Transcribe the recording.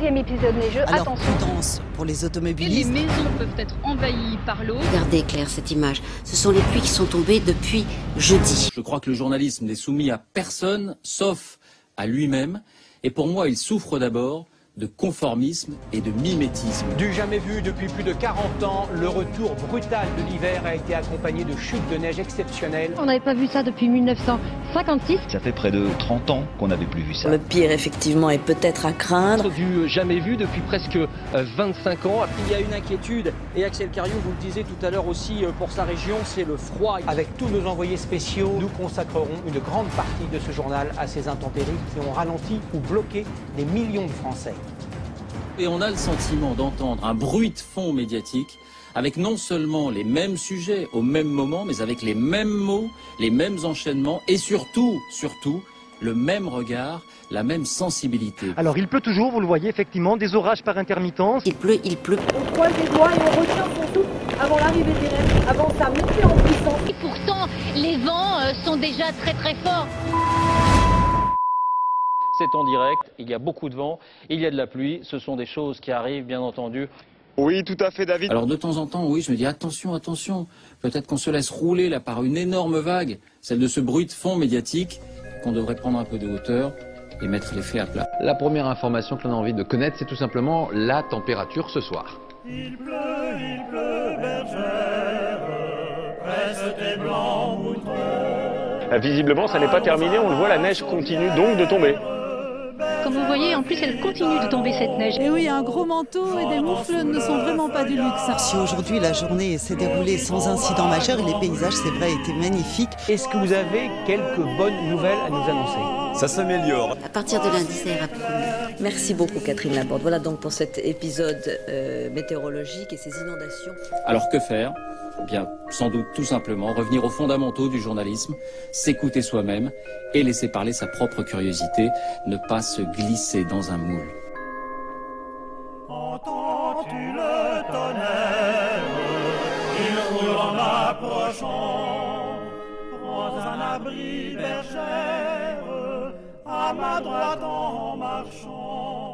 4e épisode neigeux. Alors, Attention. prudence pour les Et automobilistes. les maisons peuvent être envahies par l'eau. Regardez Claire cette image. Ce sont les pluies qui sont tombées depuis jeudi. Je crois que le journalisme n'est soumis à personne, sauf à lui-même. Et pour moi, il souffre d'abord de conformisme et de mimétisme. Du jamais vu depuis plus de 40 ans, le retour brutal de l'hiver a été accompagné de chutes de neige exceptionnelles. On n'avait pas vu ça depuis 1956. Ça fait près de 30 ans qu'on n'avait plus vu ça. Le pire, effectivement, est peut-être à craindre. Du jamais vu depuis presque 25 ans. Il y a une inquiétude, et Axel Cariou, vous le disiez tout à l'heure aussi, pour sa région, c'est le froid. Avec tous nos envoyés spéciaux, nous consacrerons une grande partie de ce journal à ces intempéries qui ont ralenti ou bloqué des millions de Français. Et on a le sentiment d'entendre un bruit de fond médiatique avec non seulement les mêmes sujets au même moment, mais avec les mêmes mots, les mêmes enchaînements et surtout, le même regard, la même sensibilité. Alors il pleut toujours, vous le voyez effectivement, des orages par intermittence. Il pleut, il pleut. On croise les doigts et on retient son souffle avant l'arrivée des neiges, avant sa montée en puissance. Et pourtant, les vents sont déjà très très forts. C'est en direct, il y a beaucoup de vent, il y a de la pluie, ce sont des choses qui arrivent bien entendu. Oui, tout à fait, David. Alors de temps en temps, oui, je me dis attention, peut-être qu'on se laisse rouler là par une énorme vague, celle de ce bruit de fond médiatique, qu'on devrait prendre un peu de hauteur et mettre les faits à plat. La première information que l'on a envie de connaître, c'est tout simplement la température ce soir. Il pleut, bergère, presse tes blancs moutons. Visiblement, ça n'est pas terminé, on le voit, la neige continue donc de tomber. Comme vous voyez, en plus, elle continue de tomber cette neige. Et oui, un gros manteau et des moufles ne sont vraiment pas du luxe. Si aujourd'hui la journée s'est déroulée sans incident majeur et les paysages, c'est vrai, étaient magnifiques. Est-ce que vous avez quelques bonnes nouvelles à nous annoncer? Ça s'améliore. À partir de lundi, ça ira beaucoup mieux. Merci beaucoup Catherine Laborde. Voilà donc pour cet épisode météorologique et ces inondations. Alors que faire ? Eh bien, sans doute tout simplement revenir aux fondamentaux du journalisme, s'écouter soi-même et laisser parler sa propre curiosité, ne pas se glisser dans un moule. Entends-tu le tonnerre, il roule en approchant. Prends un abri, bergère, à ma droite en marchant.